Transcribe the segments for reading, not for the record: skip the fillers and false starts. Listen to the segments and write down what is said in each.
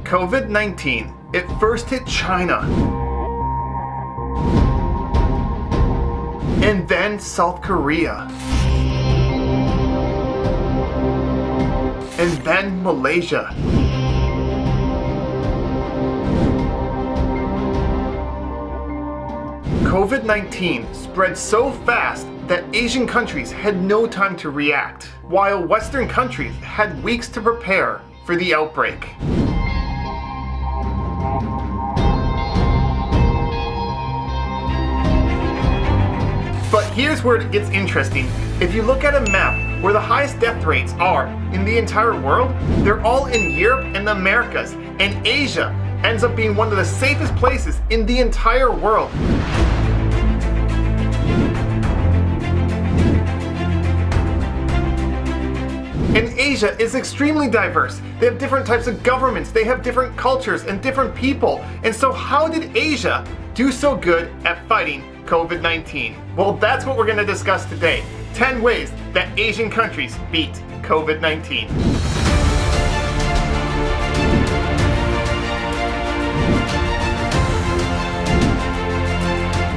COVID-19. It first hit China, and then South Korea, and then Malaysia. COVID-19 spread so fast that Asian countries had no time to react, while Western countries had weeks to prepare for the outbreak. But here's where it gets interesting. If you look at a map where the highest death rates are in the entire world, they're all in Europe and the Americas, and Asia ends up being one of the safest places in the entire world. And Asia is extremely diverse. They have different types of governments, they have different cultures and different people. And so how did Asia do so good at fighting COVID-19? Well, that's what we're going to discuss today. 10 ways that Asian countries beat COVID-19.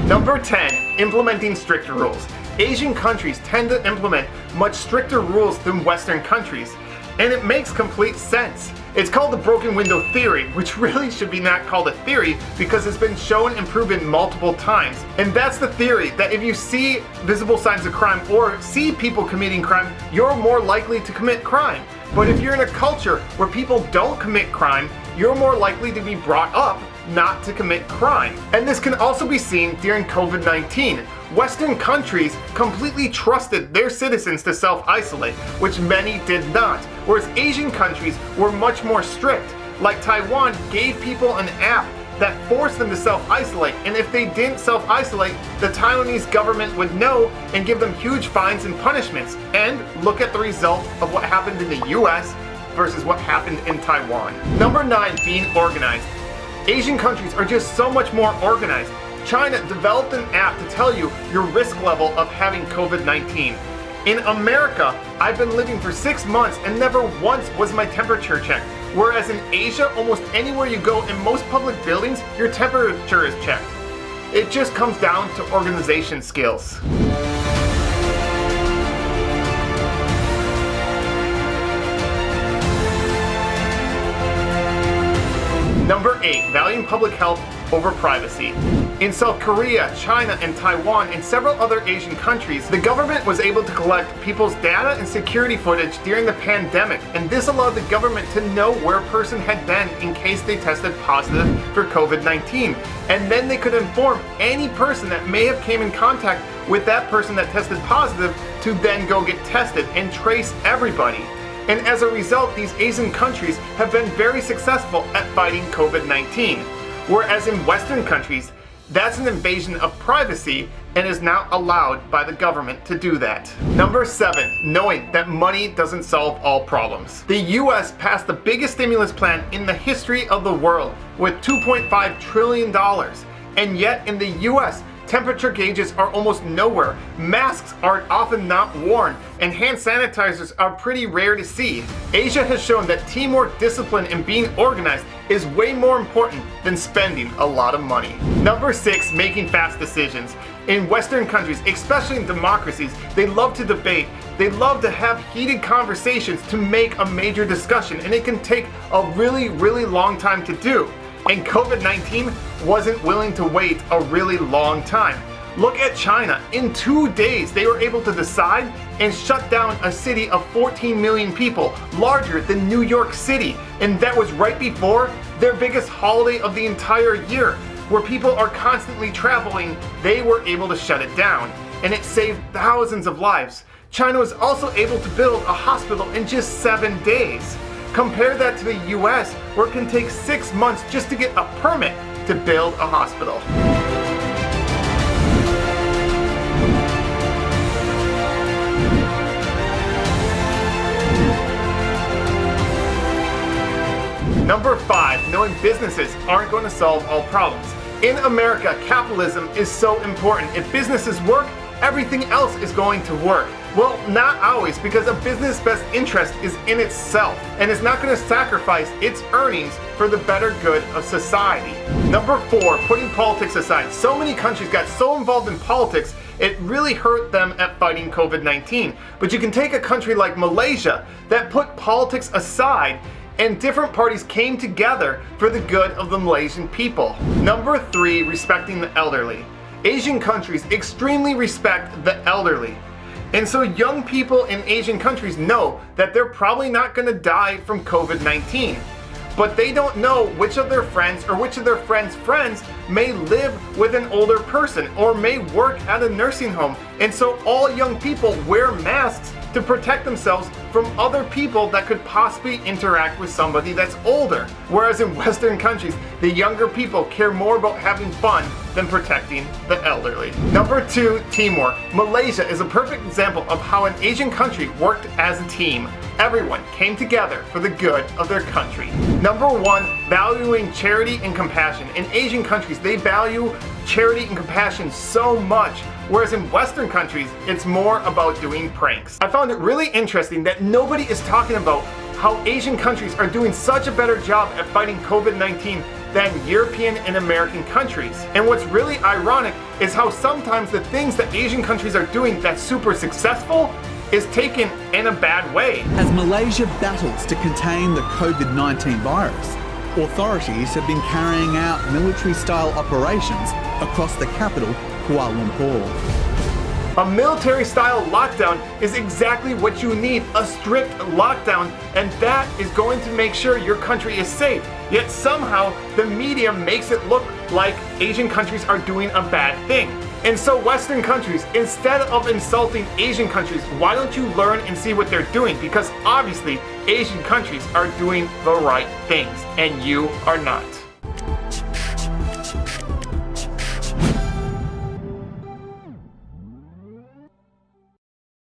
Number 10, implementing stricter rules. Asian countries tend to implement much stricter rules than Western countries, and it makes complete sense. It's called the broken window theory, which really should be not called a theory because it's been shown and proven multiple times. And that's the theory that if you see visible signs of crime or see people committing crime, you're more likely to commit crime. But if you're in a culture where people don't commit crime, you're more likely to be brought up not to commit crime. And this can also be seen during COVID-19. Western countries completely trusted their citizens to self-isolate, which many did not, whereas Asian countries were much more strict. Like Taiwan gave people an app that forced them to self-isolate, and if they didn't self-isolate, the Taiwanese government would know and give them huge fines and punishments. And look at the result of what happened in the US versus what happened in Taiwan. Number 9, being organized. Asian countries are just so much more organized. China developed an app to tell you your risk level of having COVID-19. In America, I've been living for 6 months and never once was my temperature checked. Whereas in Asia, almost anywhere you go in most public buildings, your temperature is checked. It just comes down to organization skills. Number 8, valuing public health over privacy. In South Korea, China, and Taiwan, and several other Asian countries, the government was able to collect people's data and security footage during the pandemic, and this allowed the government to know where a person had been in case they tested positive for COVID-19. And then they could inform any person that may have came in contact with that person that tested positive to then go get tested and trace everybody. And as a result, these Asian countries have been very successful at fighting COVID-19. Whereas in Western countries, that's an invasion of privacy and is not allowed by the government to do that. Number 7, knowing that money doesn't solve all problems. The US passed the biggest stimulus plan in the history of the world with $2.5 trillion. And yet in the US, temperature gauges are almost nowhere, masks are often not worn, and hand sanitizers are pretty rare to see. Asia has shown that teamwork, discipline, and being organized is way more important than spending a lot of money. Number 6, making fast decisions. In Western countries, especially in democracies, they love to debate. They love to have heated conversations to make a major discussion, and it can take a really, really long time to do. And COVID-19 wasn't willing to wait a really long time. Look at China. In 2 days, they were able to decide and shut down a city of 14 million people, larger than New York City. And that was right before their biggest holiday of the entire year, where people are constantly traveling. They were able to shut it down, and it saved thousands of lives. China was also able to build a hospital in just 7 days. Compare that to the US, where it can take 6 months just to get a permit to build a hospital. Number 5, knowing businesses aren't going to solve all problems. In America, capitalism is so important. If businesses work, everything else is going to work. Well, not always, because a business' best interest is in itself and is not going to sacrifice its earnings for the better good of society. Number 4, putting politics aside. So many countries got so involved in politics, it really hurt them at fighting COVID-19. But you can take a country like Malaysia that put politics aside and different parties came together for the good of the Malaysian people. Number 3, respecting the elderly. Asian countries extremely respect the elderly. And so young people in Asian countries know that they're probably not going to die from COVID-19. But they don't know which of their friends or which of their friends' friends may live with an older person or may work at a nursing home. And so all young people wear masks to protect themselves from other people that could possibly interact with somebody that's older. Whereas in Western countries, the younger people care more about having fun than protecting the elderly. Number 2, teamwork. Malaysia is a perfect example of how an Asian country worked as a team. Everyone came together for the good of their country. Number 1, valuing charity and compassion. In Asian countries, they value charity and compassion so much, whereas in Western countries, it's more about doing pranks. I found it really interesting that nobody is talking about how Asian countries are doing such a better job at fighting COVID-19 than European and American countries. And what's really ironic is how sometimes the things that Asian countries are doing that's super successful is taken in a bad way. As Malaysia battles to contain the COVID-19 virus, authorities have been carrying out military-style operations across the capital, Kuala Lumpur. A military-style lockdown is exactly what you need, a strict lockdown, and that is going to make sure your country is safe. Yet somehow the media makes it look like Asian countries are doing a bad thing. And so Western countries, instead of insulting Asian countries, why don't you learn and see what they're doing? Because obviously Asian countries are doing the right things and you are not.